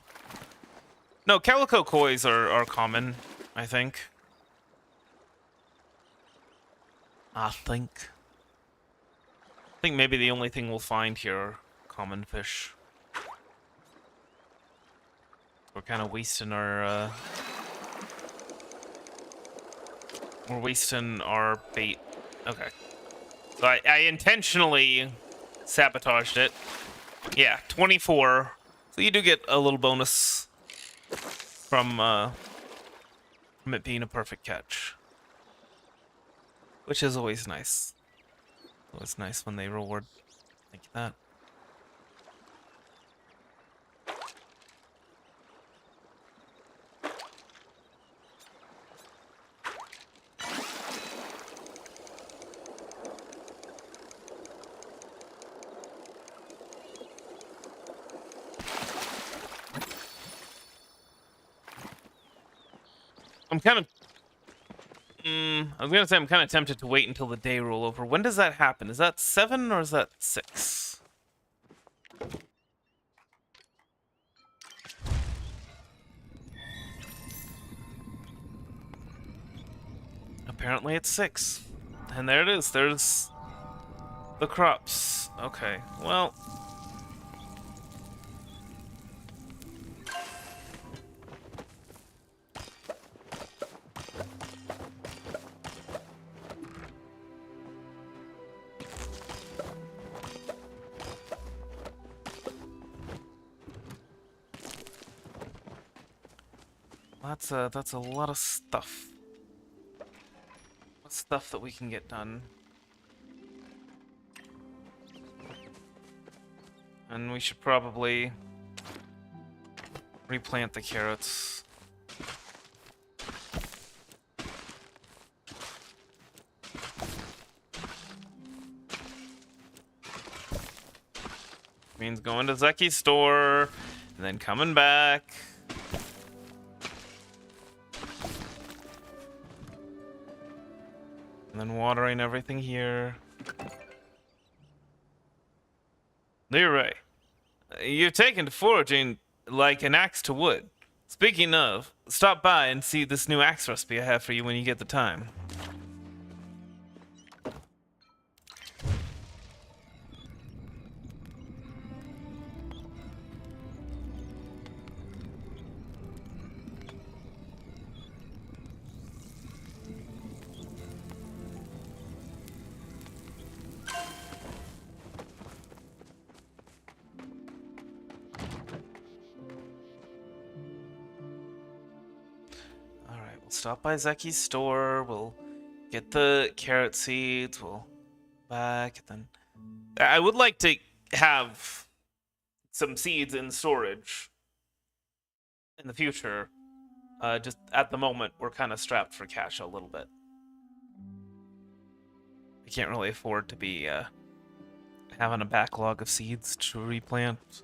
No, calico kois are common, I think. I think maybe the only thing we'll find here are common fish. We're kind of wasting our, we're wasting our bait. Okay. So I intentionally sabotaged it. Yeah, 24. So you do get a little bonus from it being a perfect catch. Which is always nice. Always nice when they reward like that. I'm kind of I was gonna say I'm kind of tempted to wait until the day roll over. When does that happen? Is that 7 or is that 6? Apparently it's 6. And there it is. There's the crops. Okay, well. That's a lot of stuff. Stuff that we can get done. And we should probably replant the carrots. Means going to Zeki's store and then coming back. And then watering everything here. You're right. You've taken to foraging like an axe to wood. Speaking of, stop by and see this new axe recipe I have for you when you get the time. stop by Zeki's store. We'll get the carrot seeds. We'll back. And then I would like to have some seeds in storage in the future. Just at the moment, we're kind of strapped for cash a little bit. We can't really afford to be having a backlog of seeds to replant.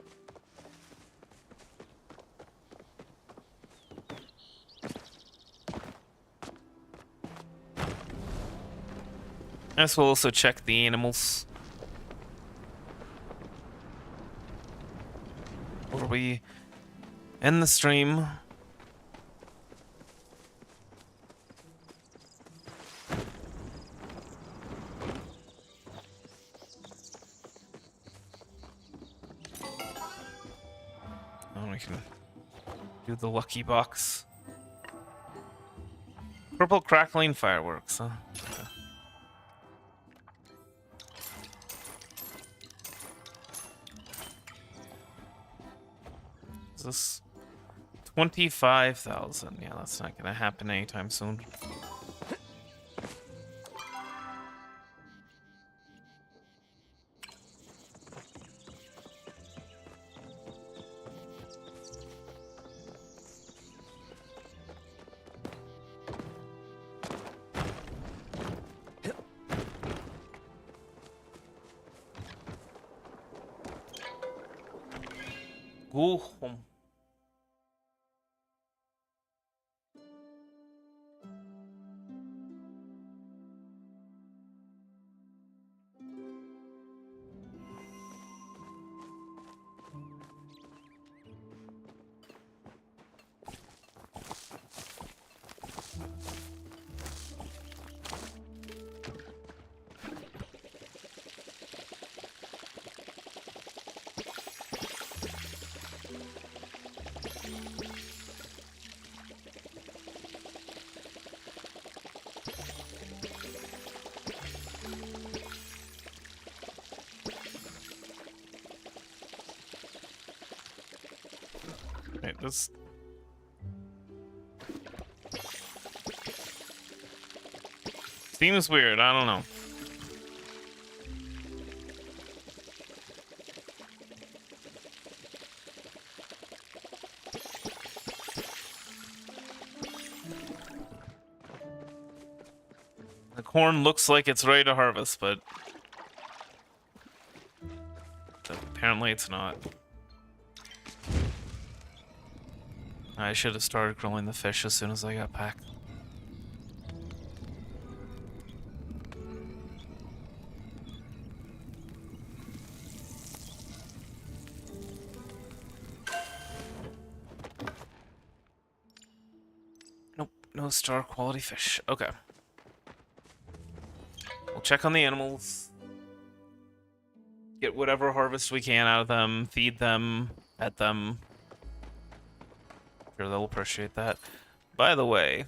I guess we'll also check the animals. Before we end the stream. Oh, we can do the lucky box. Purple crackling fireworks, huh? Okay. Is this 25,000? Yeah, that's not gonna happen anytime soon. Go home. Right, this seems weird. I don't know. The corn looks like it's ready to harvest, but apparently it's not. I should have started grilling the fish as soon as I got back. Nope, no star quality fish. Okay. We'll check on the animals. Get whatever harvest we can out of them, feed them, pet them. Sure, they'll appreciate that. By the way,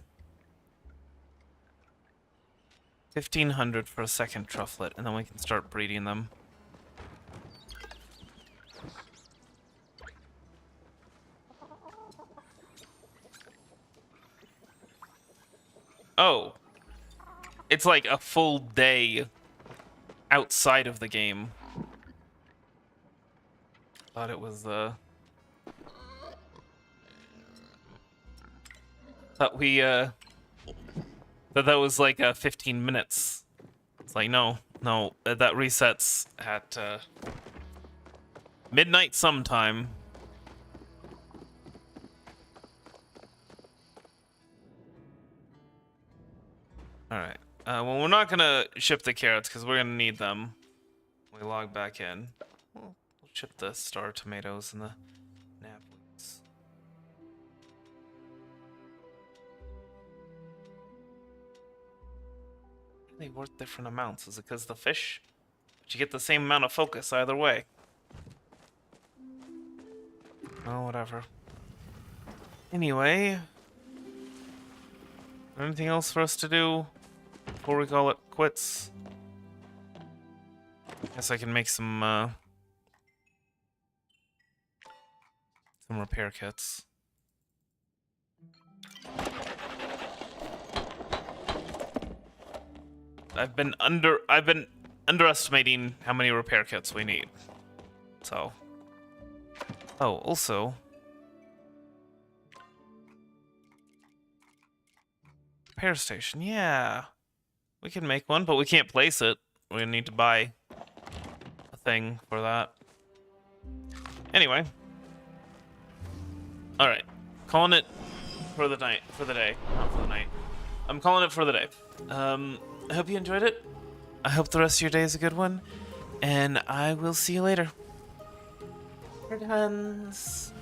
1,500 for a second trufflet, and then we can start breeding them. Oh, it's like a full day outside of the game. Thought it was thought we that was like 15 minutes. It's like no, that resets at midnight sometime. All right. Well, we're not gonna ship the carrots because we're gonna need them. We log back in. We'll ship the star tomatoes and the napkins. They worth different amounts. Is it because the fish? But you get the same amount of focus either way. Oh, whatever. Anyway, anything else for us to do before we call it quits? Guess I can make some repair kits. I've been underestimating how many repair kits we need. So. Oh, also. Repair station, yeah. We can make one, but we can't place it. We need to buy a thing for that. Anyway. Alright. Calling it for the night. For the day. Not for the night. I'm calling it for the day. I hope you enjoyed it. I hope the rest of your day is a good one. And I will see you later. Here it comes.